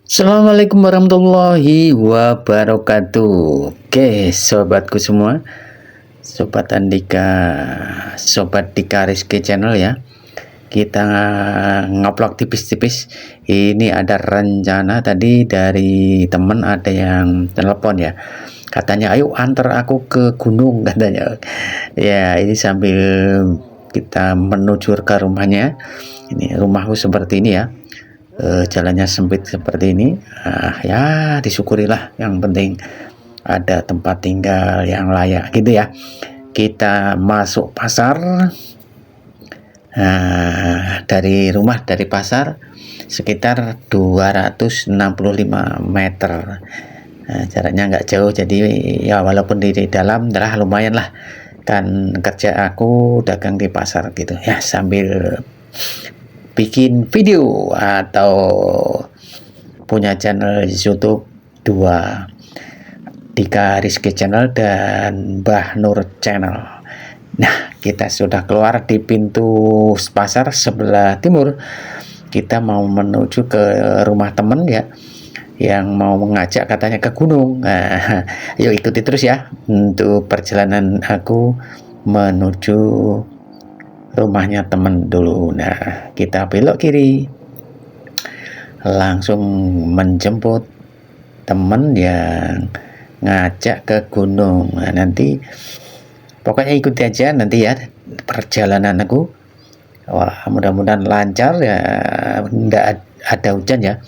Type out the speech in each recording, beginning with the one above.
Assalamualaikum warahmatullahi wabarakatuh. Oke, sobatku semua, Sobat Andika, Sobat Dika Rizky Channel ya. Kita ngupload tipis-tipis. Ini ada rencana tadi dari temen, ada yang telepon ya. Katanya, ayo antar aku ke gunung katanya. Ya, ini sambil kita menuju ke rumahnya. Ini rumahku seperti ini ya. Jalannya sempit seperti ini, ya disyukurilah, yang penting ada tempat tinggal yang layak gitu ya. Kita masuk pasar, dari rumah, dari pasar sekitar 265 meter. Jaraknya nggak jauh, jadi ya walaupun di dalam adalah lumayan lah, kan kerja aku dagang di pasar gitu ya, sambil bikin video atau punya channel YouTube dua, Dika Rizky Channel dan Mbah Nur Channel. Nah, kita sudah keluar di pintu pasar sebelah timur. Kita mau menuju ke rumah temen ya, yang mau mengajak katanya ke gunung. Nah, yuk ikuti terus ya untuk perjalanan aku menuju rumahnya temen dulu. Nah, kita belok kiri, langsung menjemput temen yang ngajak ke gunung. Nah, nanti pokoknya ikuti aja nanti ya perjalanan aku. Wah, mudah-mudahan lancar ya, enggak ada hujan ya.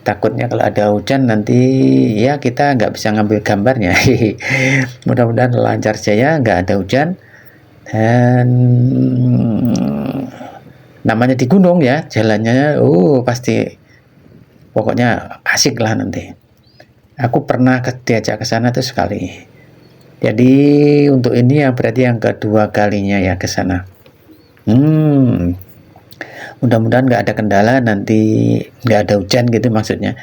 Takutnya kalau ada hujan nanti ya kita nggak bisa ngambil gambarnya. Mudah-mudahan lancar jaya, nggak ada hujan. Dan namanya di gunung ya, jalannya pasti pokoknya asik lah nanti. Aku pernah diajak ke sana tuh sekali. Jadi untuk ini ya berarti yang kedua kalinya ya ke sana. Mudah-mudahan nggak ada kendala, nanti nggak ada hujan gitu maksudnya.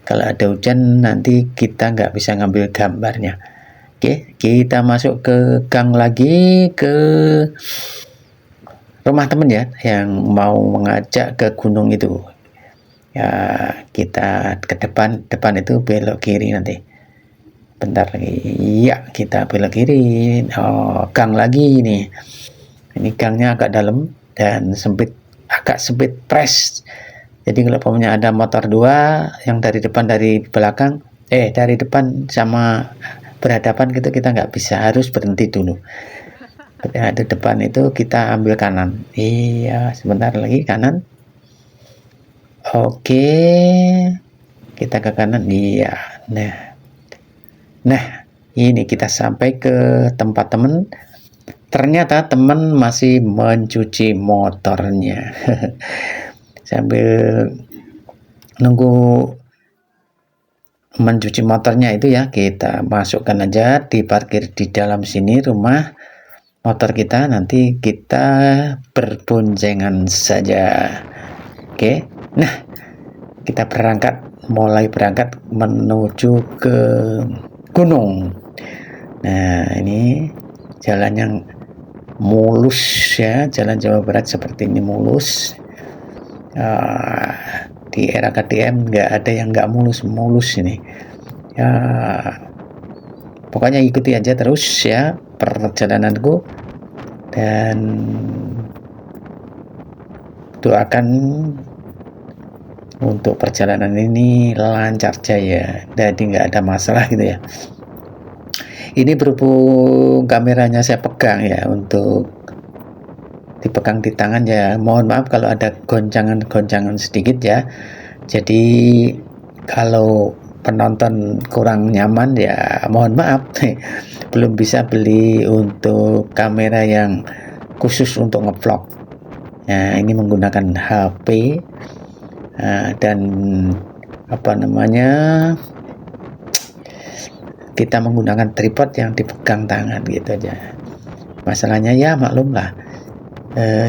Kalau ada hujan nanti kita nggak bisa ngambil gambarnya. Oke, kita masuk ke gang lagi, ke rumah temen ya, yang mau mengajak ke gunung itu. Ya, kita ke depan itu belok kiri nanti. Bentar lagi. Ya, kita belok kiri. Gang lagi nih. Ini gangnya agak dalam dan sempit, agak sempit pres. Jadi kalau punya ada motor dua, yang dari depan dari belakang, dari depan sama berhadapan gitu, kita nggak bisa, harus berhenti dulu. Ada depan itu kita ambil kanan. Iya, sebentar lagi kanan. Oke, kita ke kanan. Iya, nah ini kita sampai ke tempat temen. Ternyata temen masih mencuci motornya. Sambil nunggu mencuci motornya itu ya, kita masukkan aja, diparkir di dalam sini rumah motor kita, nanti kita berboncengan saja. Oke, nah kita mulai berangkat menuju ke gunung. Nah, ini jalan yang mulus ya, jalan Jawa Barat seperti ini mulus. Di era KTM nggak ada yang nggak mulus ini ya. Pokoknya ikuti aja terus ya perjalananku, dan doakan untuk perjalanan ini lancar jaya, jadi nggak ada masalah gitu ya. Ini berhubung kameranya saya pegang ya, untuk dipegang di tangan ya, mohon maaf kalau ada goncangan sedikit ya. Jadi kalau penonton kurang nyaman ya mohon maaf. Belum bisa beli untuk kamera yang khusus untuk ngevlog. Nah, ini menggunakan HP dan kita menggunakan tripod yang dipegang tangan gitu aja. Masalahnya ya maklum lah,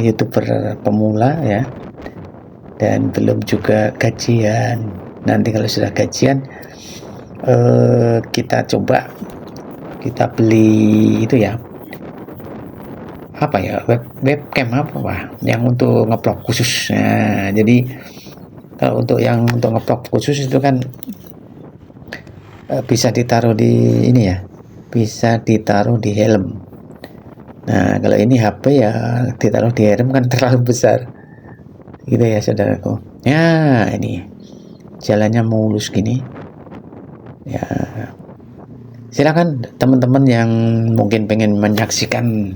YouTuber pemula ya, dan belum juga gajian. Nanti kalau sudah gajian, kita coba kita beli itu ya, webcam yang untuk ngevlog khusus. Nah, jadi Kalau untuk yang untuk ngeplok khusus itu kan bisa ditaruh di ini ya, bisa ditaruh di helm. Nah kalau ini HP ya ditaruh di helm kan terlalu besar gitu ya saudaraku. Ya ini jalannya mulus gini ya, silakan teman-teman yang mungkin pengen menyaksikan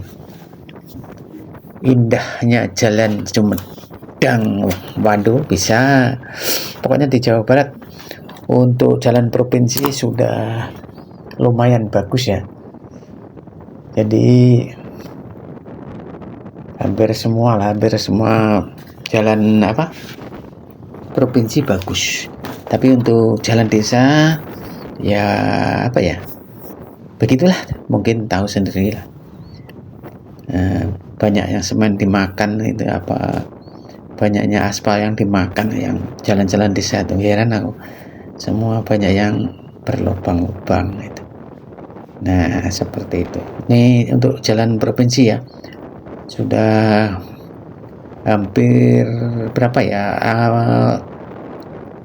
indahnya jalan Sumedang waduh bisa, pokoknya di Jawa Barat untuk jalan provinsi sudah lumayan bagus ya, jadi hampir semua jalan provinsi bagus, tapi untuk jalan desa ya begitulah, mungkin tahu sendiri lah. Banyak yang semen dimakan itu banyaknya aspal yang dimakan, yang jalan-jalan desa itu heran aku, semua banyak yang berlubang-lubang itu. Nah seperti itu. Ini untuk jalan provinsi ya sudah hampir berapa ya,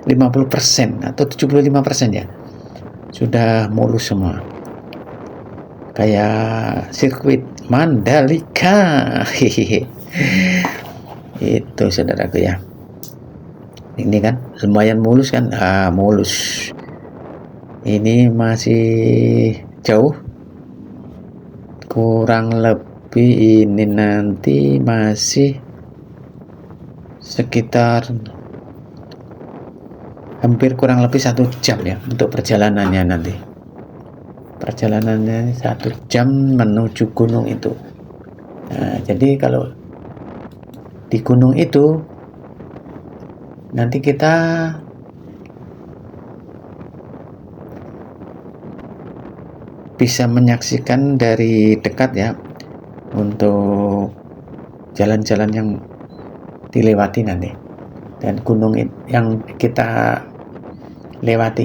50% atau 75% ya sudah mulus semua, kayak sirkuit Mandalika. Itu saudaraku ya, ini kan lumayan mulus kan, mulus. Ini masih jauh, kurang lebih ini nanti masih sekitar hampir kurang lebih 1 jam ya untuk perjalanannya nanti. Perjalanannya 1 jam menuju gunung itu. Nah, jadi kalau di gunung itu nanti kita bisa menyaksikan dari dekat ya, untuk jalan-jalan yang dilewati nanti. Dan gunung yang kita lewati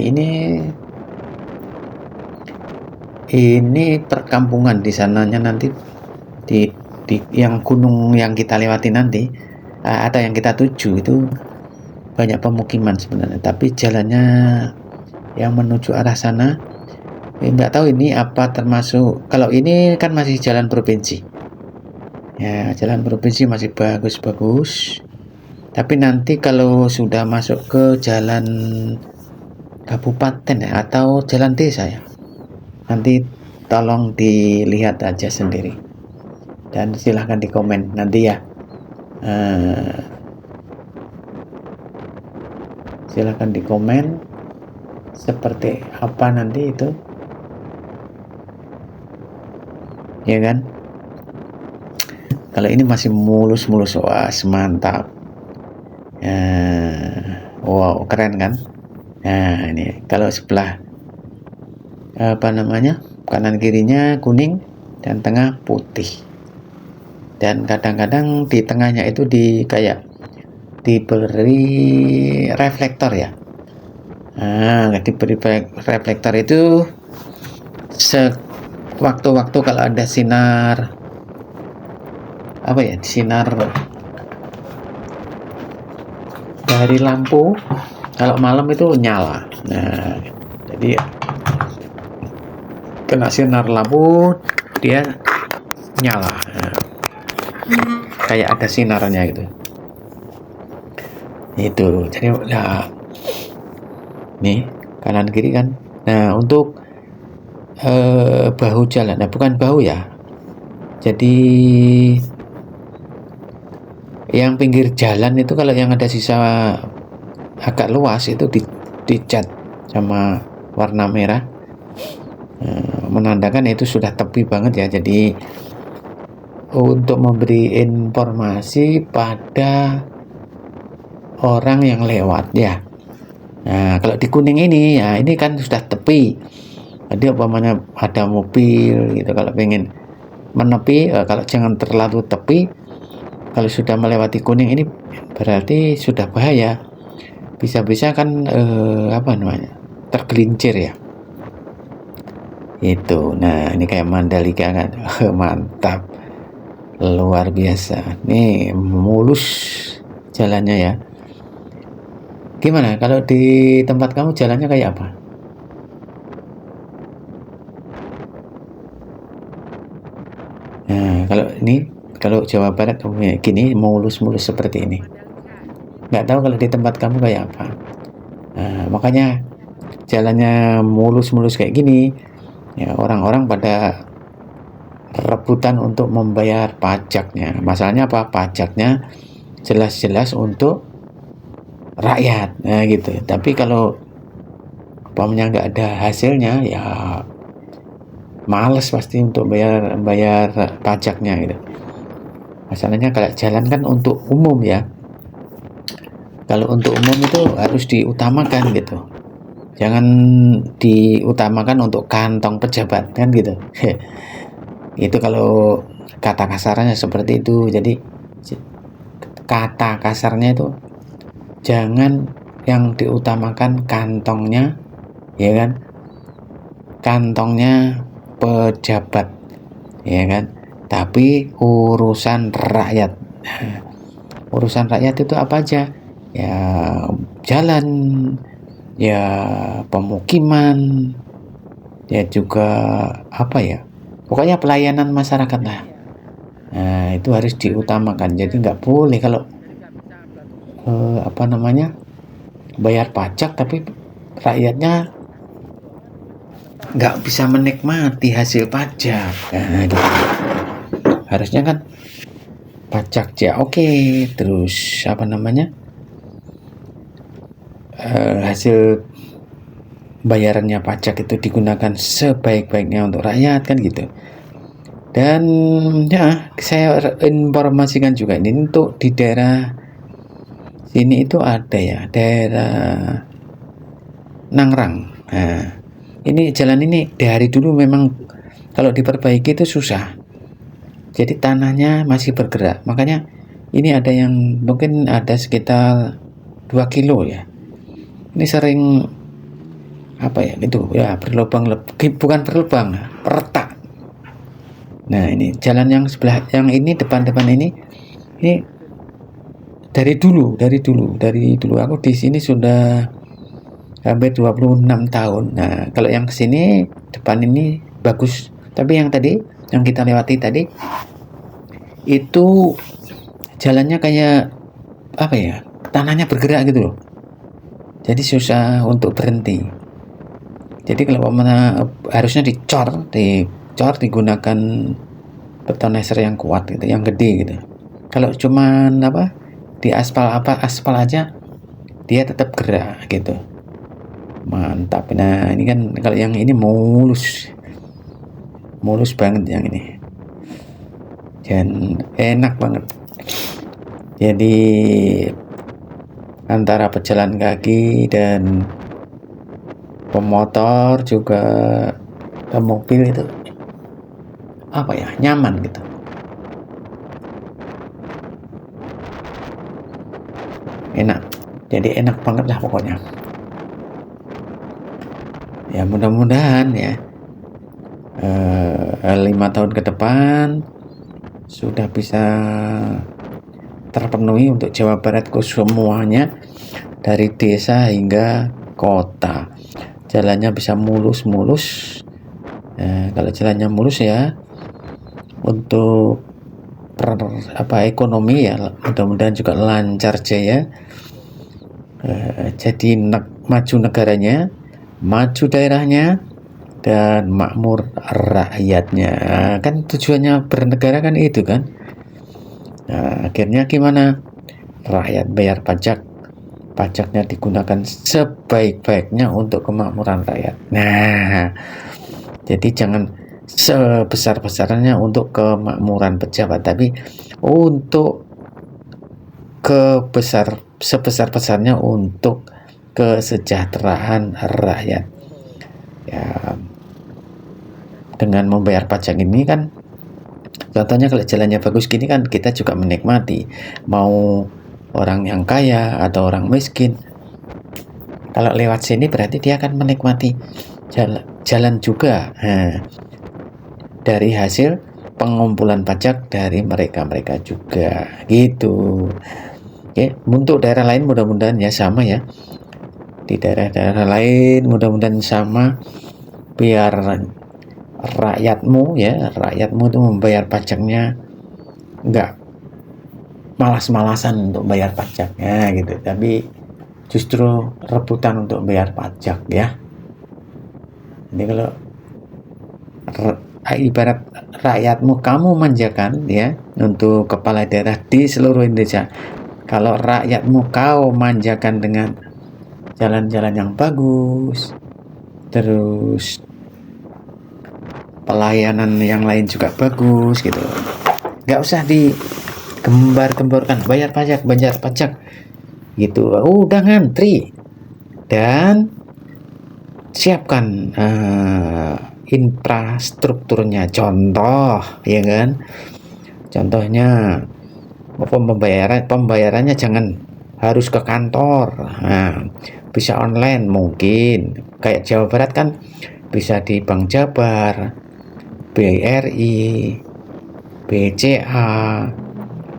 ini perkampungan di sananya nanti, di yang gunung yang kita lewati nanti atau yang kita tuju itu banyak pemukiman sebenarnya, tapi jalannya yang menuju arah sana nggak tahu ini apa termasuk. Kalau ini kan masih jalan provinsi ya, jalan provinsi masih bagus-bagus, tapi nanti kalau sudah masuk ke jalan kabupaten ya, atau jalan desa ya, nanti tolong dilihat aja sendiri dan silahkan di komen nanti ya. Silahkan di komen seperti apa nanti itu ya kan. Kalau ini masih mulus-mulus, wah mantap. Wow keren kan. Nah ini kalau sebelah kanan kirinya kuning dan tengah putih, dan kadang-kadang di tengahnya itu kayak diberi reflektor ya. Diberi reflektor itu sewaktu-waktu kalau ada sinar sinar dari lampu, kalau malam itu nyala. Nah jadi kena sinar lampu dia nyala, kayak ada sinarnya gitu. Itu jadi ya nih kanan kiri kan. Nah untuk bahu jalan, bukan bahu ya, jadi yang pinggir jalan itu kalau yang ada sisa agak luas itu dicat sama warna merah, menandakan itu sudah tepi banget ya. Jadi untuk memberi informasi pada orang yang lewat ya. Nah kalau di kuning ini ya, ini kan sudah tepi, jadi umpamanya ada mobil gitu, kalau pengen menepi, kalau jangan terlalu tepi. Kalau sudah melewati kuning ini berarti sudah bahaya, bisa-bisa kan tergelincir ya itu. Nah ini kayak Mandalika kan. Mantap, luar biasa nih, mulus jalannya ya. Gimana kalau di tempat kamu jalannya kayak apa? Nah, kalau Jawa Barat gini mulus-mulus seperti ini. Nggak tahu kalau di tempat kamu kayak apa. Nah, makanya jalannya mulus-mulus kayak gini, ya orang-orang pada rebutan untuk membayar pajaknya. Masalahnya apa? Pajaknya jelas-jelas untuk rakyat, nah gitu. Tapi kalau umpamanya nggak ada hasilnya, ya males pasti untuk bayar bayar pajaknya gitu. Masalahnya kalau jalan kan untuk umum ya. Kalau untuk umum itu harus diutamakan gitu. Jangan diutamakan untuk kantong pejabat kan gitu. Itu kalau kata kasarnya seperti itu. Jadi kata kasarnya itu jangan yang diutamakan kantongnya, ya kan? Kantongnya pejabat, ya kan? Tapi urusan rakyat. Urusan rakyat itu apa aja? Ya jalan, ya pemukiman, ya juga apa ya? Pokoknya pelayanan masyarakat lah. Nah, itu harus diutamakan. Jadi nggak boleh kalau apa namanya bayar pajak tapi rakyatnya nggak bisa menikmati hasil pajak. Nah, gitu. Harusnya kan pajak ya oke, terus apa namanya hasil bayarannya pajak itu digunakan sebaik-baiknya untuk rakyat kan gitu. Dan ya saya informasikan juga ini untuk di daerah sini itu ada ya daerah Nangrang. Nah, ini jalan ini dari dulu memang kalau diperbaiki itu susah. Jadi tanahnya masih bergerak. Makanya ini ada yang mungkin ada sekitar 2 kilo ya. Ini sering apa ya itu ya berlubang, bukan berlubang, retak. Nah, ini jalan yang sebelah yang ini depan-depan ini dari dulu aku di sini sudah hampir 26 tahun. Nah, kalau yang kesini depan ini bagus. Tapi yang tadi yang kita lewati tadi itu jalannya kayak apa ya? Tanahnya bergerak gitu loh. Jadi susah untuk berhenti. Jadi kalau mana harusnya dicor digunakan betoneser yang kuat gitu, yang gede gitu. Kalau cuman apa di aspal aja dia tetap gerak gitu. Mantap. Nah, ini kan kalau yang ini mulus banget yang ini. Dan enak banget. Jadi antara pejalan kaki dan pemotor juga mobil itu apa ya nyaman gitu. Enak. Jadi enak banget lah pokoknya. Ya mudah-mudahan ya 5 tahun ke depan sudah bisa terpenuhi untuk Jawa Baratku semuanya dari desa hingga kota. Jalannya bisa mulus. Kalau jalannya mulus ya untuk ekonomi ya mudah-mudahan juga lancar jaya. Jadi maju negaranya, maju daerahnya, dan makmur rakyatnya. Kan tujuannya bernegara kan itu kan. Nah, akhirnya gimana? Rakyat bayar pajaknya digunakan sebaik-baiknya untuk kemakmuran rakyat. Nah, jadi jangan sebesar-besarnya untuk kemakmuran pejabat, tapi untuk sebesar-besarnya untuk kesejahteraan rakyat. Ya, dengan membayar pajak ini kan contohnya kalau jalannya bagus gini kan kita juga menikmati, mau orang yang kaya atau orang miskin kalau lewat sini berarti dia akan menikmati jalan juga. Nah, dari hasil pengumpulan pajak dari mereka juga gitu. Oke, untuk daerah lain mudah-mudahan ya sama ya. Di daerah-daerah lain mudah-mudahan sama, biar rakyatmu itu membayar pajaknya nggak malas-malasan untuk bayar pajaknya gitu, tapi justru rebutan untuk bayar pajak ya. Jadi kalau ibarat rakyatmu kamu manjakan ya untuk kepala daerah di seluruh Indonesia, kalau rakyatmu kau manjakan dengan jalan-jalan yang bagus, terus pelayanan yang lain juga bagus gitu, nggak usah digembar-gemborkan bayar pajak gitu, udah ngantri dan siapkan infrastrukturnya. Contoh ya kan, contohnya pembayarannya jangan harus ke kantor, bisa online, mungkin kayak Jawa Barat kan bisa di Bank Jabar, BRI, BCA,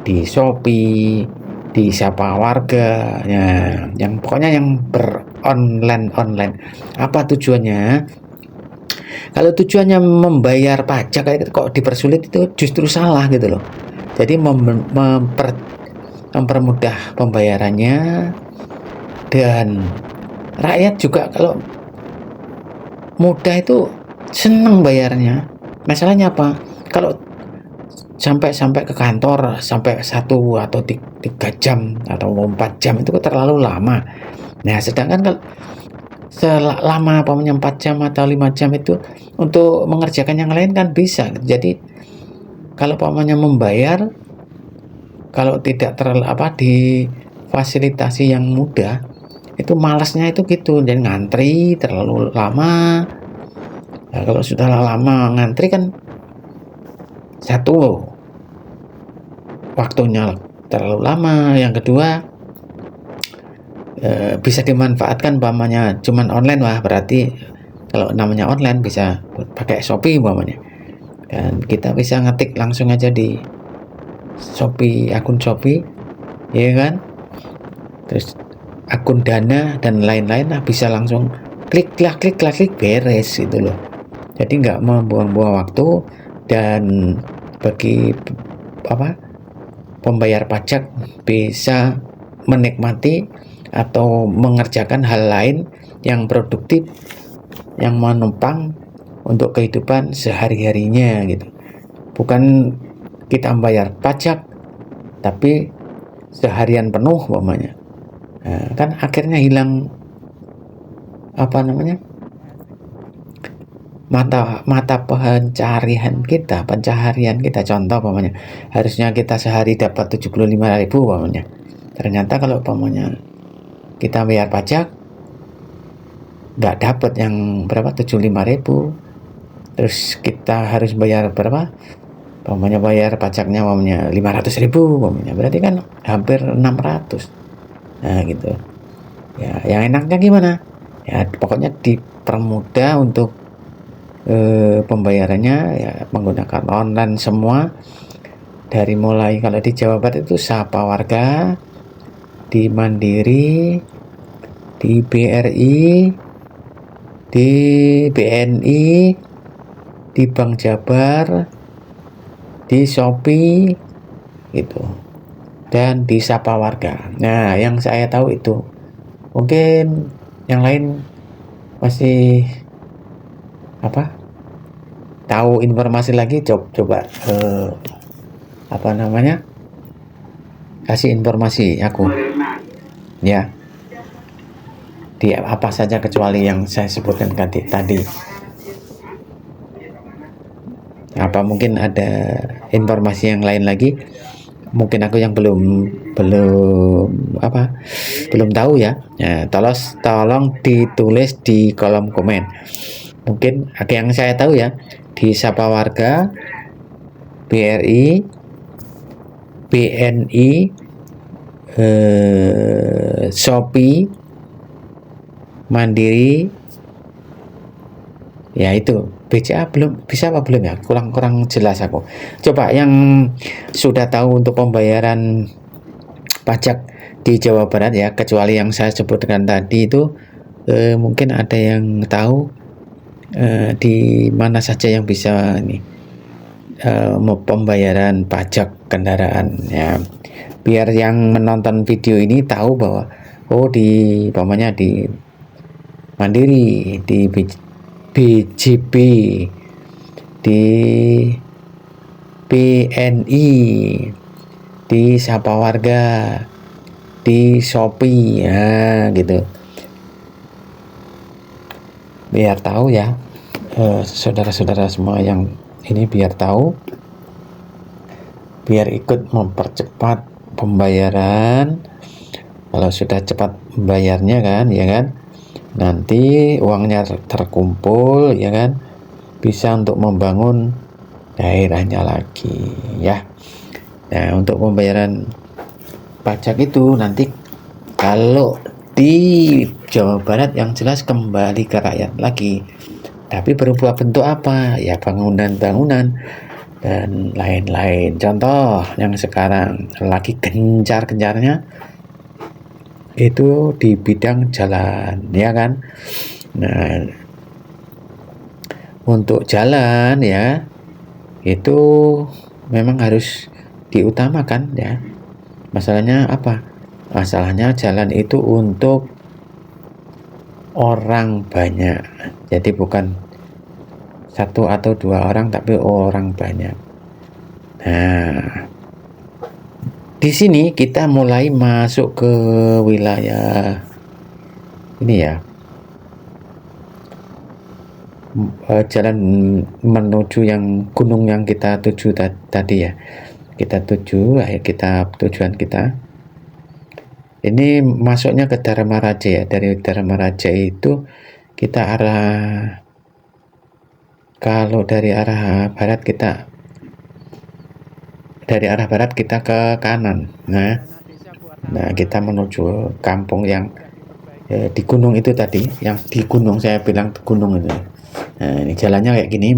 di Shopee, di Sapa Warga ya, yang pokoknya yang online. Apa tujuannya? Kalau tujuannya membayar pajak kok dipersulit, itu justru salah gitu loh. Jadi mempermudah pembayarannya, dan rakyat juga kalau mudah itu senang bayarnya. Masalahnya apa? Kalau sampai ke kantor sampai 1 atau 3 jam atau 4 jam itu terlalu lama. Nah, sedangkan kalau selama 4 jam atau 5 jam itu untuk mengerjakan yang lain kan bisa. Jadi kalau membayar, kalau tidak difasilitasi yang mudah, itu malasnya itu gitu, dan ngantri terlalu lama. Nah, kalau sudah lama ngantri kan, satu, waktunya terlalu lama, yang kedua bisa dimanfaatkan cuman online, berarti kalau namanya online bisa pakai Shopee dan kita bisa ngetik langsung aja di Shopee, akun Shopee ya kan, terus akun Dana dan lain-lain bisa langsung klik beres gitu loh. Jadi nggak membuang-buang waktu, dan bagi pembayar pajak bisa menikmati atau mengerjakan hal lain yang produktif, yang menopang untuk kehidupan sehari-harinya gitu. Bukan kita membayar pajak tapi seharian penuh kan akhirnya hilang mata pencaharian kita. Contoh harusnya kita sehari dapat 75.000 ternyata kalau kita bayar pajak nggak dapat yang 75.000, terus kita harus bayar berapa, bayar pajaknya 500.000, berarti kan hampir 600. Nah gitu ya, yang enaknya gimana ya, pokoknya dipermudah untuk pembayarannya ya, menggunakan online semua. Dari mulai kalau di Jawa Barat itu Sapa Warga, di Mandiri, di BRI, di BNI, di Bank Jabar, di Shopee gitu, dan di Sapa Warga. Nah, yang saya tahu itu. Mungkin yang lain masih tahu informasi lagi, coba kasih informasi aku ya, di apa saja kecuali yang saya sebutkan tadi. Apa mungkin ada informasi yang lain lagi, mungkin aku yang belum tahu ya. Tolong ditulis di kolom komen. Mungkin yang saya tahu ya, di Sapa Warga, BRI, BNI, Shopee, Mandiri, ya itu. BCA belum bisa ya, kurang jelas aku. Coba yang sudah tahu untuk pembayaran pajak di Jawa Barat ya, kecuali yang saya sebutkan tadi itu mungkin ada yang tahu di mana saja yang bisa ini pembayaran pajak kendaraan ya, biar yang menonton video ini tahu bahwa oh di umpamanya di Mandiri, di BJB, di BNI, di Sapa Warga, di Shopee ya gitu, biar tahu ya saudara-saudara semua yang ini, biar tahu, biar ikut mempercepat pembayaran. Kalau sudah cepat bayarnya kan ya kan, nanti uangnya terkumpul ya kan, bisa untuk membangun daerahnya lagi ya. Nah, untuk pembayaran pajak itu nanti kalau di Jawa Barat yang jelas kembali ke rakyat lagi, tapi berupa bentuk apa ya, bangunan-bangunan dan lain-lain. Contoh yang sekarang lagi gencar-gencarnya itu di bidang jalan ya kan. Nah, untuk jalan ya itu memang harus diutamakan ya. Masalahnya apa? Masalahnya jalan itu untuk orang banyak, jadi bukan satu atau dua orang, tapi orang banyak. Nah, di sini kita mulai masuk ke wilayah ini ya, jalan menuju yang gunung yang kita tuju tadi ya. Kita tuju, tujuan kita ini masuknya ke Dharma Raja ya. Dari Dharma Raja itu kita kalau dari arah barat kita ke kanan. Nah kita menuju kampung yang di gunung itu tadi, yang di gunung saya bilang gunung itu. Nah ini jalannya kayak gini,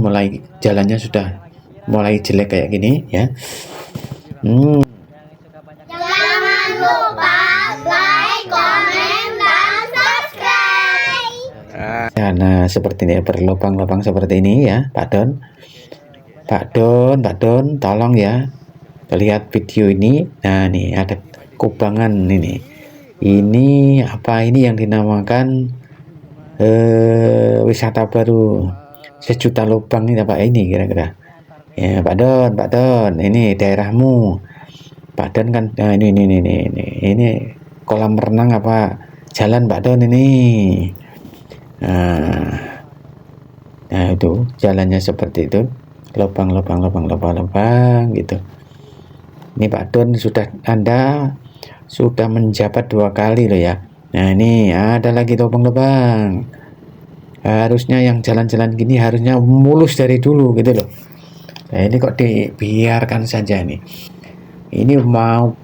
jalannya sudah mulai jelek kayak gini ya. Jangan lupa like, komen, dan subscribe. Nah seperti ini, berlubang-lubang seperti ini ya Pak Don, tolong ya lihat video ini. Nah nih ada kubangan ini apa ini yang dinamakan wisata baru sejuta lubang ini apa ini kira-kira ya Pak Don, ini daerahmu Pak Don kan. Nah, ini kolam renang apa jalan Pak Don ini. Nah itu jalannya seperti itu, lubang gitu. Ini Pak Don, Anda sudah menjabat 2 kali loh ya. Nah ini ada lagi lubang-lubang. Harusnya yang jalan-jalan gini harusnya mulus dari dulu gitu loh. Nah ini kok dibiarkan saja nih. Ini mau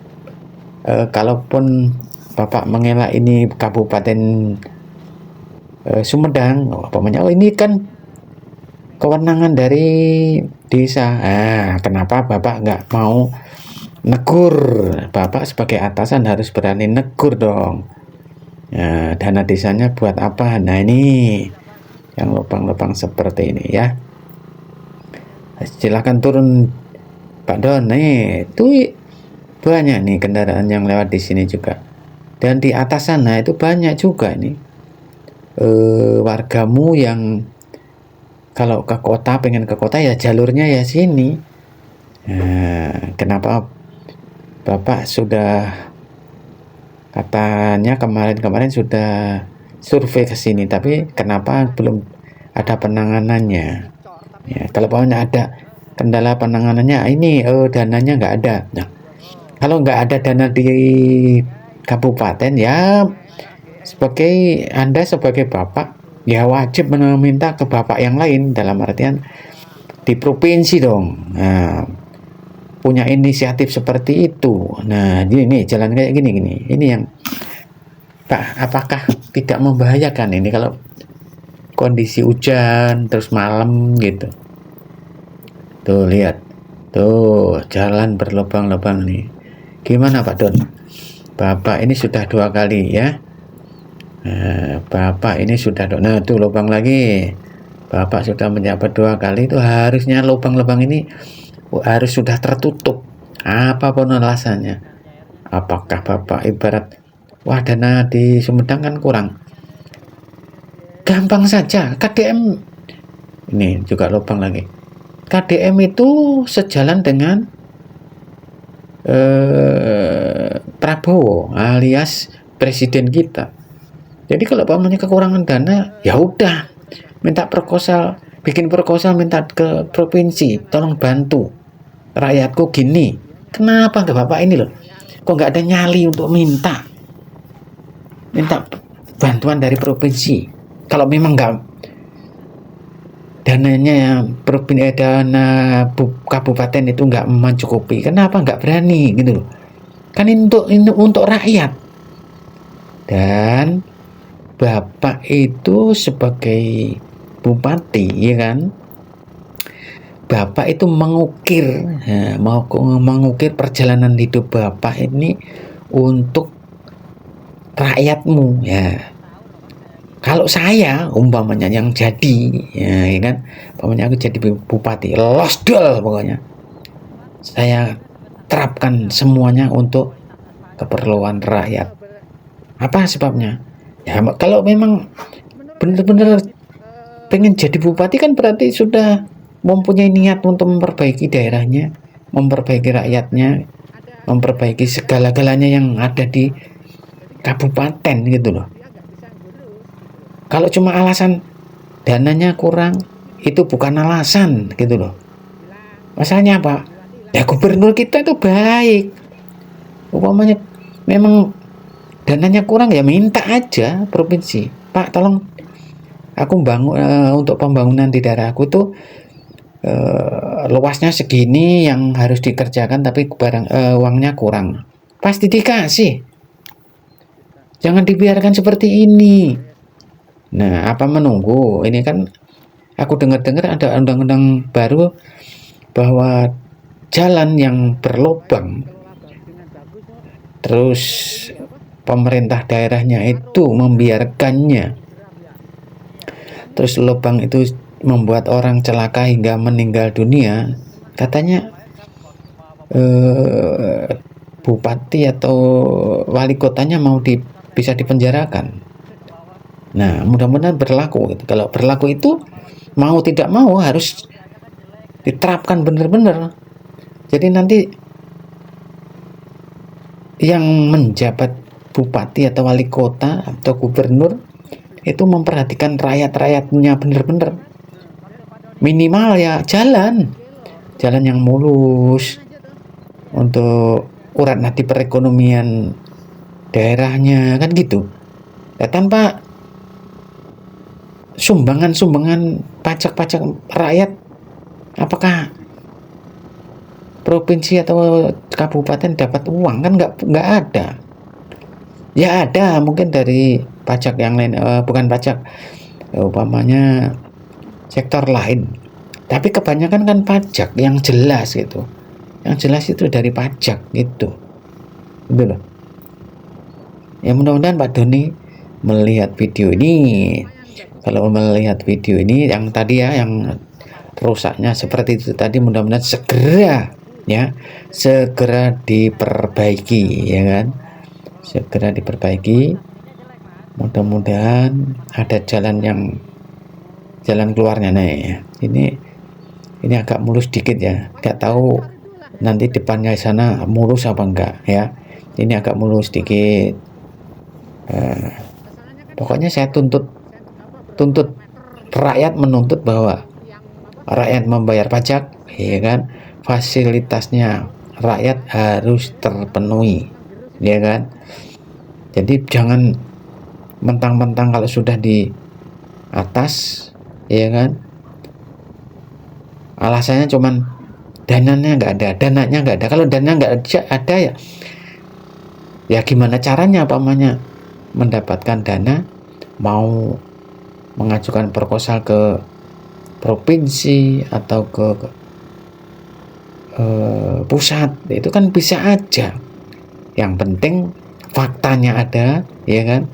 kalaupun Bapak mengelak ini Kabupaten Sumedang, ini kan kewenangan dari desa. Kenapa Bapak nggak mau negur? Bapak sebagai atasan harus berani negur dong. Dana desanya buat apa? Nah ini yang lubang-lubang seperti ini ya. Silahkan turun Pak Don. Nih tuh banyak nih kendaraan yang lewat di sini juga, dan di atas sana itu banyak juga nih wargamu yang kalau ke kota, pengen ke kota ya jalurnya ya sini. Kenapa Bapak sudah katanya kemarin sudah survei ke sini, tapi kenapa belum ada penanganannya ya? Kalau pokoknya ada kendala penanganannya ini dananya nggak ada. Nah kalau nggak ada dana di kabupaten ya, Anda sebagai Bapak ya wajib meminta ke Bapak yang lain, dalam artian di provinsi dong. Nah, punya inisiatif seperti itu. Nah ini jalan kayak gini ini yang Pak, apakah tidak membahayakan ini kalau kondisi hujan terus malam gitu? Tuh lihat tuh jalan berlubang-lubang nih. Gimana Pak Don? Bapak ini sudah 2 kali ya. Bapak ini sudah nah tuh lubang lagi. Bapak sudah menjabat 2 kali, itu harusnya lubang-lubang ini harus sudah tertutup. Apapun alasannya. Apakah Bapak ibarat wah dana di Sumedang kan kurang. Gampang saja KDM ini juga lubang lagi. KDM itu sejalan dengan Prabowo alias presiden kita. Jadi kalau pamannya kekurangan dana, ya udah minta proposal, bikin proposal minta ke provinsi, tolong bantu rakyatku gini. Kenapa nggak Bapak ini loh? Kok nggak ada nyali untuk minta bantuan dari provinsi? Kalau memang nggak dananya provinsi, dana kabupaten itu nggak mencukupi, kenapa nggak berani gitu loh? Kan ini untuk rakyat. Dan Bapak itu sebagai bupati, ya kan? Bapak itu mengukir perjalanan hidup Bapak ini untuk rakyatmu, ya. Kalau saya umpamanya yang jadi, ya kan, umpamanya aku jadi bupati, losdol pokoknya, saya terapkan semuanya untuk keperluan rakyat. Apa sebabnya? Ya kalau memang benar-benar pengen jadi bupati kan berarti sudah mempunyai niat untuk memperbaiki daerahnya, memperbaiki rakyatnya, memperbaiki segala-galanya yang ada di kabupaten gitu loh. Kalau cuma alasan dananya kurang, itu bukan alasan gitu loh. Masalahnya apa? Ya gubernur kita itu baik. Umpamanya memang dananya kurang, ya minta aja provinsi. Pak, tolong aku bangun untuk pembangunan di daerah aku tuh luasnya segini yang harus dikerjakan, tapi uangnya kurang. Pasti dikasih. Jangan dibiarkan seperti ini. Nah, apa menunggu? Ini kan aku dengar-dengar ada undang-undang baru bahwa jalan yang berlubang, terus pemerintah daerahnya itu membiarkannya, terus lubang itu membuat orang celaka hingga meninggal dunia, katanya bupati atau wali kotanya bisa dipenjarakan. Nah, mudah-mudahan berlaku. Kalau berlaku itu mau tidak mau harus diterapkan benar-benar. Jadi nanti yang menjabat bupati atau wali kota atau gubernur itu memperhatikan rakyat-rakyatnya benar-benar. Minimal ya jalan yang mulus untuk urat nadi perekonomian daerahnya, kan gitu. Ya, tanpa sumbangan pajak rakyat, apakah provinsi atau kabupaten dapat uang? Kan nggak ada. Ya ada mungkin dari pajak yang lain, bukan pajak, umpamanya sektor lain. Tapi kebanyakan kan pajak yang jelas gitu. Yang jelas itu dari pajak gitu. Gitu loh. Ya mudah-mudahan Pak Doni melihat video ini. Kalau melihat video ini yang tadi ya, yang rusaknya seperti itu tadi, mudah-mudahan segera diperbaiki, ya kan? Segera diperbaiki. Mudah-mudahan ada jalan keluarnya. Nih, ini agak mulus dikit ya. Nggak tahu nanti depannya sana mulus apa enggak ya. Ini agak mulus dikit. Pokoknya saya tuntut rakyat, menuntut bahwa rakyat membayar pajak, ya kan, fasilitasnya rakyat harus terpenuhi, ya kan. Jadi jangan mentang-mentang kalau sudah di atas, ya kan, alasannya cuman dananya nggak ada. Kalau dana nggak ada ya gimana caranya pamannya mendapatkan dana, mau mengajukan proposal ke provinsi atau ke pusat, itu kan bisa aja. Yang penting faktanya ada, ya kan,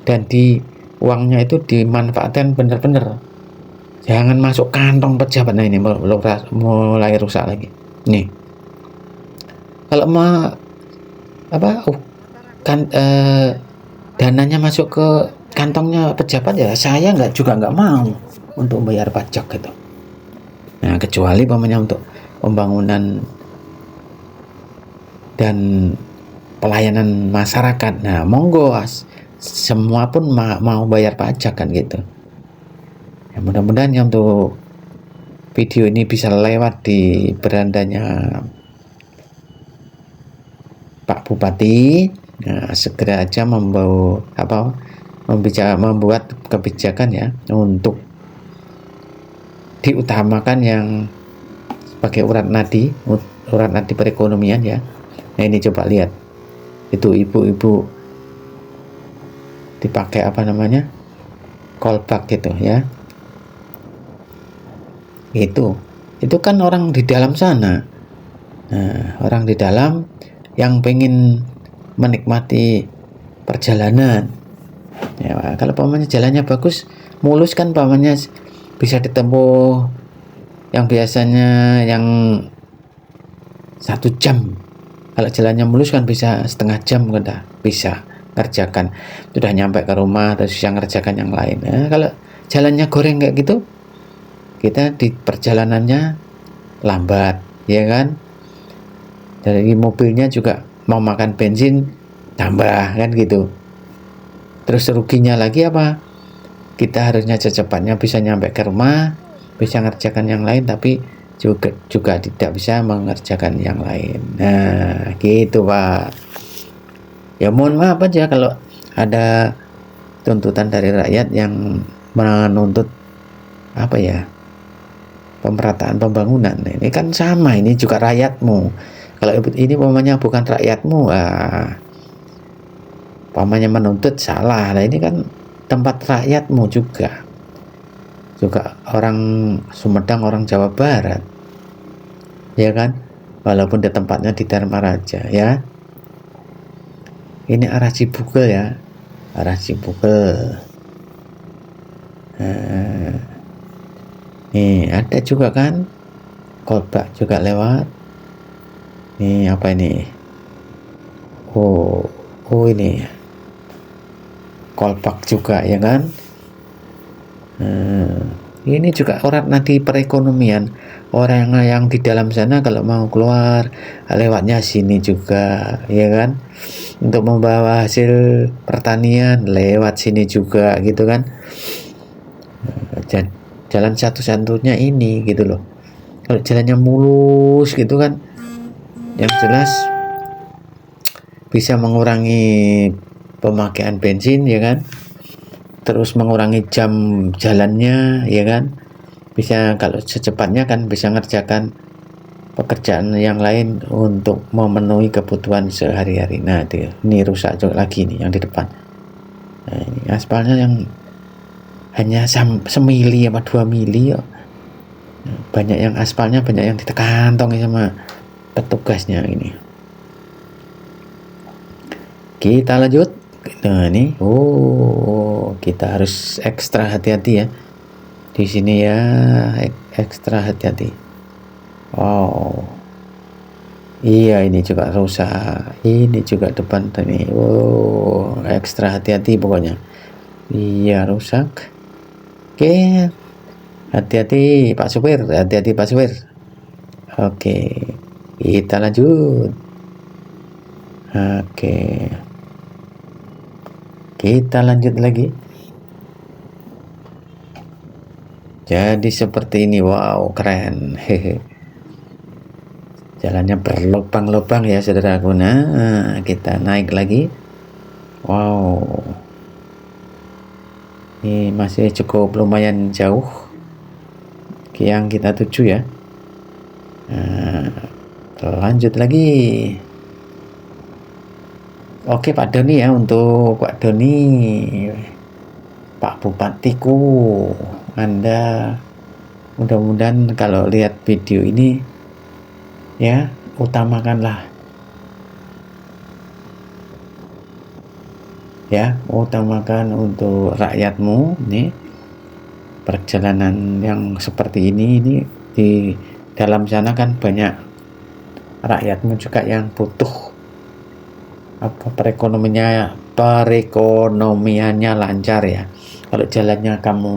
dan di uangnya itu dimanfaatkan benar-benar, jangan masuk kantong pejabat. Nah ini mulai rusak lagi nih. Kalau mau kan dananya masuk ke kantongnya pejabat, ya saya nggak mau untuk bayar pajak gitu. Nah kecuali pamannya untuk pembangunan dan pelayanan masyarakat, nah monggo semua pun mau bayar pajak kan gitu. Ya, mudah-mudahan ya untuk video ini bisa lewat di berandanya Pak Bupati. Nah, segera aja membuat kebijakan ya untuk diutamakan yang sebagai urat nadi perekonomian ya. Nah ini coba lihat, itu ibu-ibu dipakai kolbak gitu ya. Itu kan orang di dalam sana. Nah, orang di dalam yang pengen menikmati perjalanan ya, kalau pamannya jalannya bagus mulus kan pamannya bisa ditempuh yang biasanya yang 1 jam, kalau jalannya mulus kan bisa setengah jam udah bisa ngerjakan, sudah nyampe ke rumah terus bisa ngerjakan yang lain. Nah, kalau jalannya goreng kayak gitu, kita di perjalanannya lambat ya kan, dari mobilnya juga mau makan bensin tambah kan gitu. Terus ruginya lagi apa, kita harusnya secepatnya bisa nyampe ke rumah, bisa ngerjakan yang lain, tapi juga tidak bisa mengerjakan yang lain. Nah gitu Pak, ya mohon maaf aja kalau ada tuntutan dari rakyat yang menuntut pemerataan pembangunan. Ini kan sama, ini juga rakyatmu. Kalau ini pamannya bukan rakyatmu, pamannya menuntut salah. Nah ini kan tempat rakyatmu juga orang Sumedang, orang Jawa Barat ya kan, walaupun di tempatnya di Dharma Raja ya. Ini arah Cibugel ya, arah Cibugel. Nih ada juga kan kolbak juga lewat. Nih apa ini, oh ini kolbak juga ya kan. Ini juga urat nadi perekonomian, orang yang di dalam sana kalau mau keluar lewatnya sini juga ya kan, untuk membawa hasil pertanian lewat sini juga gitu kan. Jalan satu-satunya ini gitu loh. Kalau jalannya mulus gitu kan, yang jelas bisa mengurangi pemakaian bensin ya kan, terus mengurangi jam jalannya ya kan, bisa kalau secepatnya kan bisa ngerjakan pekerjaan yang lain untuk memenuhi kebutuhan sehari-hari. Nah ini rusak lagi nih yang di depan. Nah, ini aspalnya yang hanya semili sama 2 mili ya. Banyak yang aspalnya banyak yang ditekantongi sama petugasnya ini. Kita lanjut. Nah ini, kita harus ekstra hati-hati ya di sini ya, ekstra hati-hati. Iya ini juga rusak, ini juga depan ini. Ekstra hati-hati pokoknya. Iya rusak. Oke, hati-hati Pak Supir, hati-hati Pak Supir. Oke, kita lanjut. Oke, kita lanjut lagi. Jadi seperti ini, wow keren. Hehe. Jalannya berlubang-lubang ya saudaraku. Nah kita naik lagi. Wow, ini masih cukup lumayan jauh yang kita tuju ya. Nah, lanjut lagi. Oke Pak Doni ya, untuk Pak Doni, Pak Bupatiku, Anda mudah-mudahan kalau lihat video ini ya utamakanlah ya, utamakan untuk rakyatmu. Nih perjalanan yang seperti ini di dalam sana kan banyak rakyatmu juga yang butuh perekonomiannya lancar ya. Kalau jalannya kamu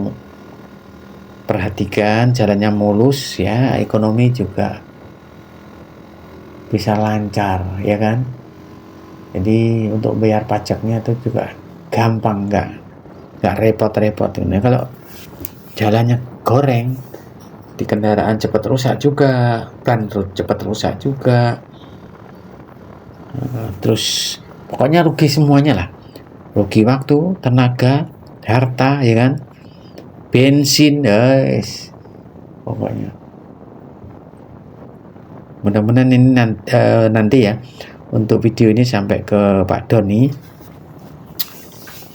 perhatikan, jalannya mulus ya, ekonomi juga bisa lancar ya kan. Jadi untuk bayar pajaknya itu juga gampang, nggak repot-repot. Nah, kalau jalannya goreng, di kendaraan cepat rusak juga, ban cepat rusak juga. Terus pokoknya rugi semuanya lah, rugi waktu, tenaga, harta ya kan, bensin, guys. Pokoknya mudah-mudahan ini nanti ya, untuk video ini sampai ke Pak Doni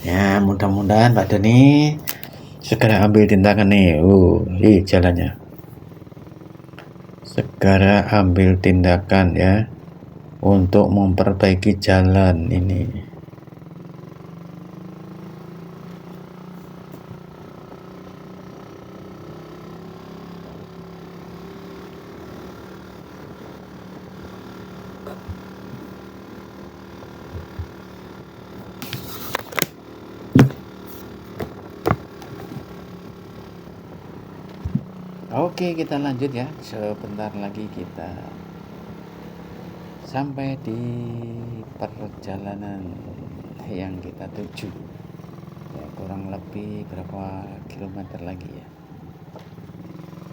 ya, mudah-mudahan Pak Doni segera ambil tindakan nih. Jalannya segera ambil tindakan ya untuk memperbaiki jalan ini. Oke, kita lanjut ya. Sebentar lagi kita sampai di perjalanan yang kita tuju ya, kurang lebih berapa kilometer lagi ya,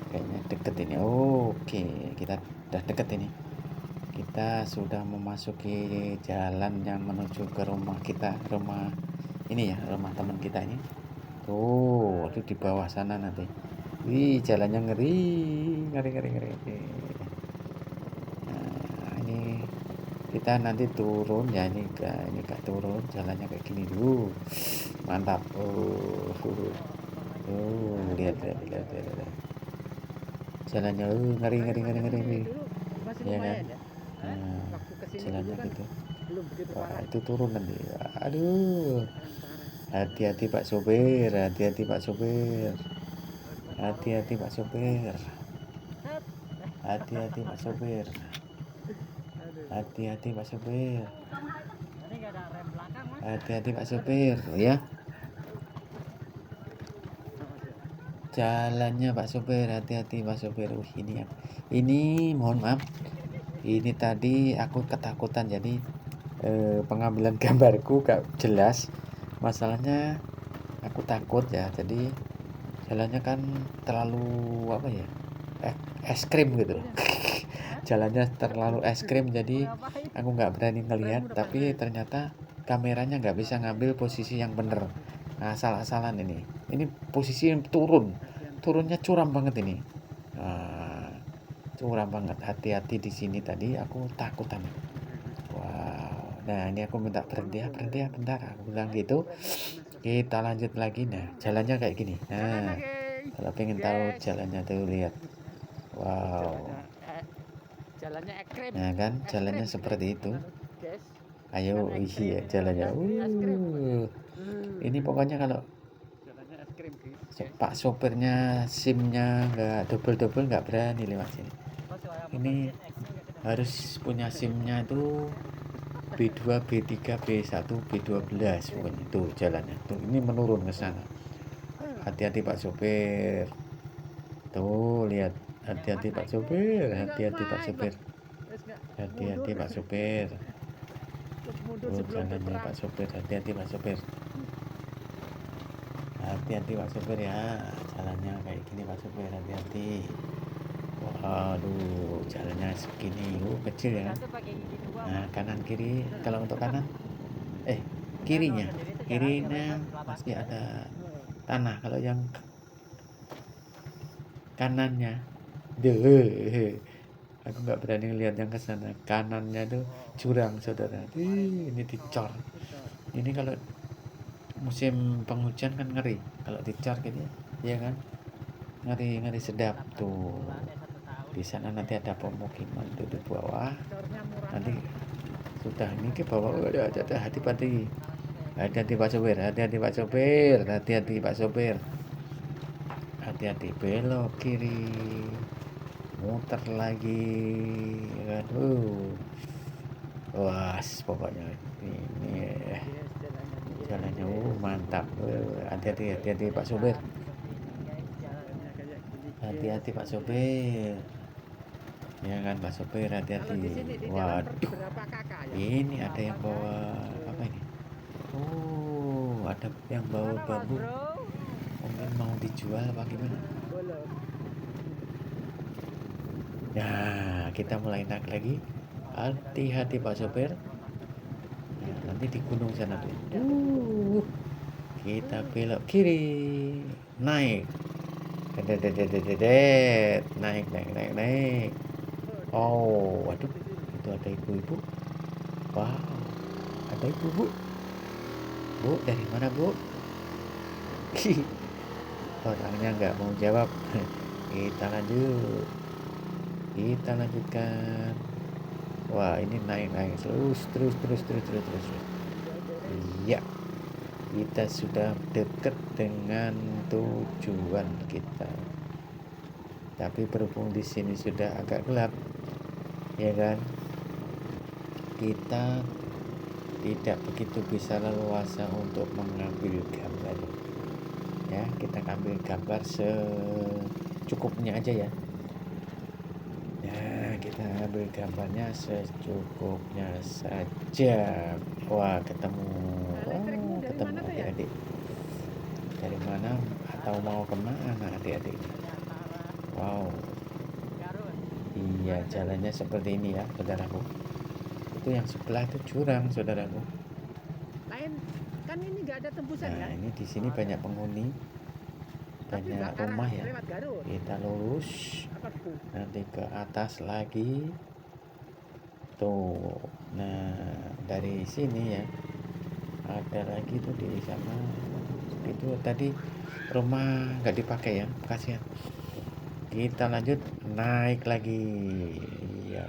kayaknya deket ini. Oke, kita udah deket ini, kita sudah memasuki jalan yang menuju ke rumah kita, rumah ini ya, rumah teman kita ini tuh, itu di bawah sana nanti. Jalannya ngeri. Nah, ini kita nanti turun ya, ini gak turun, jalannya kayak gini dulu, mantap. Lihat jalannya, ngeri ya kan. Jalannya gitu. Wah, itu turun nanti. Aduh, hati-hati Pak sopir, hati-hati Pak sopir, hati-hati Pak sopir, hati-hati Pak sopir, hati-hati Pak sopir, hati-hati Pak sopir ya. Jalannya Pak sopir, hati-hati Pak sopir. Ini mohon maaf, ini tadi aku ketakutan, jadi pengambilan gambarku gak jelas. Masalahnya aku takut ya, jadi jalannya kan terlalu apa ya, es krim gitu loh. Jalannya terlalu es krim, jadi aku nggak berani ngelihat, tapi ternyata kameranya nggak bisa ngambil posisi yang bener. Nah, asal-asalan ini posisi yang turunnya curam banget ini. Curam banget, hati-hati di sini, tadi aku takutan. Wow, nah ini aku minta berhenti ya bentar, aku bilang gitu. Kita lanjut lagi. Nah, jalannya kayak gini. Nah, kalau pengen tahu jalannya tuh lihat. Wow, nah kan jalannya seperti itu. Ayo, iya jalannya. Ini pokoknya kalau Pak sopirnya SIM-nya nggak double nggak berani lewat sini. Ini harus punya SIM-nya itu B2, B3, B1, B12 pokoknya itu jalannya. Tuh, ini menurun ke sana. Hati-hati Pak sopir. Tuh, lihat. Hati-hati Pak sopir, hati-hati Pak sopir. Hati-hati Pak sopir. Tuh jalannya Pak sopir, hati-hati Pak sopir. Hati-hati Pak sopir ya. Jalannya kayak gini Pak sopir, hati-hati. Waduh, jalannya segini. Kecil ya kan. Nah, kanan kiri, kalau untuk kanan kirinya pasti ada tanah. Kalau yang kanannya, aku nggak berani lihat yang ke sana. Kanannya tuh jurang, saudara. Ini dicor. Ini kalau musim penghujan kan ngeri. Kalau dicor gitu ya kan, ngeri sedap tuh. Di sana nanti ada pemukiman tuh di bawah. Nanti sudah ini ke bawah, ada hati-hati Hati-hati Pak Sopir, hati-hati Pak Sopir, hati-hati Pak Sopir. Hati-hati belok kiri. Muter lagi. Aduh. Wah, pokoknya ini jalannya mantap. Hati-hati Pak Sopir. Hati-hati Pak Sopir. Ya kan Pak Sopir, hati-hati. Waduh. Ini ada yang bawa apa ini? Oh, ada yang bawa bambu. Mungkin mau dijual apa gimana? Nah, kita mulai naik lagi. Hati-hati Pak Sopir. Nah, nanti di gunung sana tuh. Kita belok kiri. Naik. Dedet. Naik. Oh, waduh. Itu ada ibu-ibu. Wow. Ada ibu-ibu. Bu, dari mana Bu? Orangnya nggak mau jawab. Kita lanjutkan. Wah, ini naik terus. Iya, kita sudah dekat dengan tujuan kita. Tapi berhubung di sini sudah agak gelap, ya kan? Kita tidak begitu bisa leluasa untuk mengambil gambar. Ya, kita ambil gambar secukupnya aja ya. Nah, kita ambil gambarnya secukupnya saja. Wah, ketemu adik-adik. Dari mana atau mau kemana adik-adik? Wow. Iya, jalannya seperti ini ya, saudaraku. Itu yang sebelah itu jurang, saudaraku. Lain kan ini nggak ada tembusan Nah, kan? ini di sini banyak penghuni, banyak rumah ya. Kita lurus, nanti ke atas lagi. Tuh, nah dari sini ya, ada lagi tuh di sana. Itu tadi rumah nggak dipakai ya, kasihan. Kita lanjut naik lagi. Iya.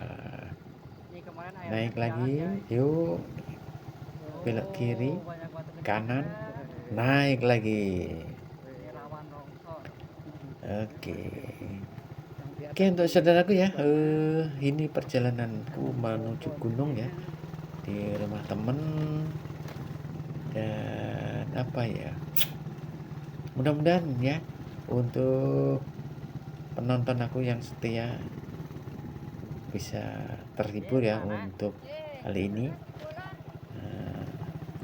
Naik lagi, yuk. Belok kiri, kanan, naik lagi. Oke, untuk saudaraku ya, ini perjalananku menuju gunung ya, di rumah temen. Dan apa ya, mudah-mudahan ya untuk penonton aku yang setia bisa terhibur ya untuk kali ini.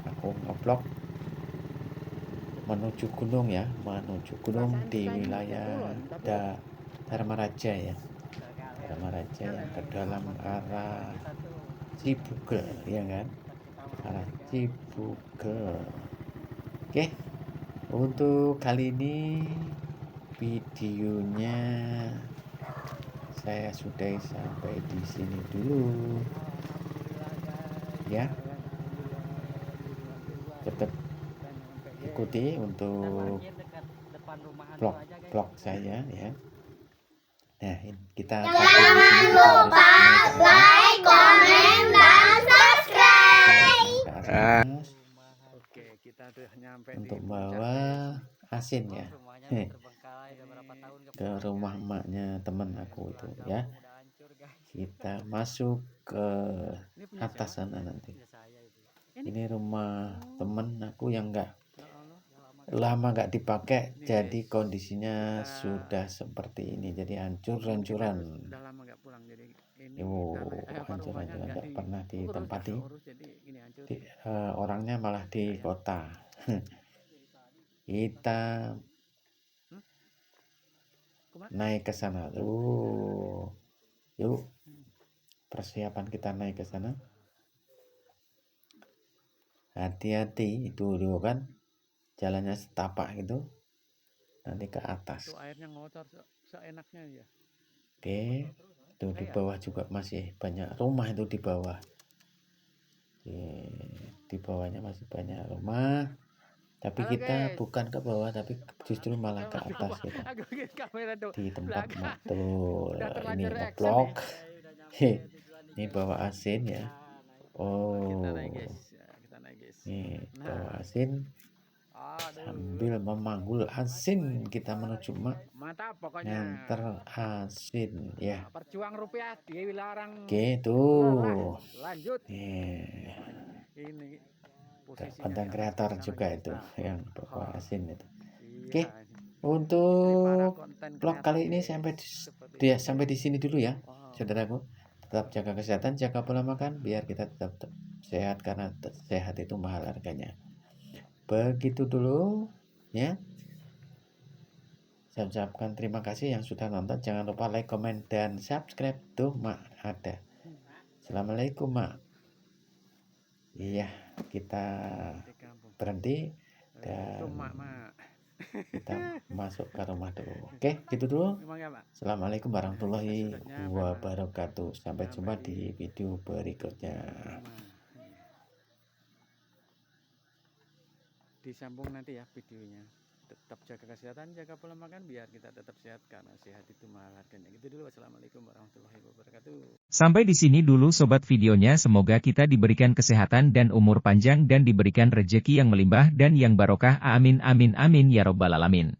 Aku ngevlog menuju gunung ya, di wilayah Dharma Raja ya, yang ke dalam arah Cibugel ya kan, arah Cibugel. Oke, untuk kali ini videonya saya sudahi sampai di sini dulu ya. Tetap ikuti untuk vlog saya ya. Nah, kita Jangan lupa like, komen, dan subscribe. Oke, kita udah nyampe Untuk bawa asin ya ke rumah emaknya temen aku itu ya. Kita masuk ke atas sana nanti. Ini rumah temen aku yang lama nggak dipakai, jadi kondisinya sudah seperti ini, jadi hancur-hancuran. Hancur-hancuran, nggak pernah ditempati. Orangnya malah di kota. Kita naik ke sana tuh. Yuk, persiapan kita naik ke sana. Hati-hati, itu dulu kan jalannya setapak gitu, nanti ke atas. Airnya ngotor seenaknya ya. Oke, itu di bawah juga masih banyak rumah, itu di bawah. Di bawahnya masih banyak rumah, tapi kita bukan ke bawah, tapi justru malah ke atas kita. Di tempat betul ini vlog. Ini bawa asin ya. Oh, Nih, bawa asin Aduh. sambil memanggul asin kita menuju Mantap pokoknya. nganter asin ya. Perjuang rupiah dilarang. Gitu. Lanjut. Nih, Ini posisinya konten di kreator sana juga guys. itu Nah, yang bawa asin itu. iya, Oke, ini. Para untuk konten vlog kreator kali ini guys, seperti itu. sampai di sini dulu ya, Wow. saudaraku. Tetap jaga kesehatan, jaga pola makan, biar kita tetap sehat, karena sehat itu mahal harganya. Begitu dulu ya. Saya ucapkan terima kasih yang sudah nonton. Jangan lupa like, komen, dan subscribe. Tuh mak ada. Assalamualaikum mak. Iya, kita Di kampung. berhenti Itu dan mak. kita masuk ke rumah dulu. Oke, gitu dulu. Memang ya, Mak? Assalamualaikum warahmatullahi Sudah nyampe, Mak. wabarakatuh. Sampai jumpa Nyampe di video berikutnya. Disambung nanti ya videonya. Tetap jaga kesehatan, jaga pola makan biar kita tetap sehat, karena sehat itu mahal harganya. Gitu dulu. Wassalamualaikum warahmatullahi wabarakatuh. Sampai di sini dulu sobat videonya, semoga kita diberikan kesehatan dan umur panjang dan diberikan rejeki yang melimpah dan yang barokah. Amin amin amin ya robbal alamin.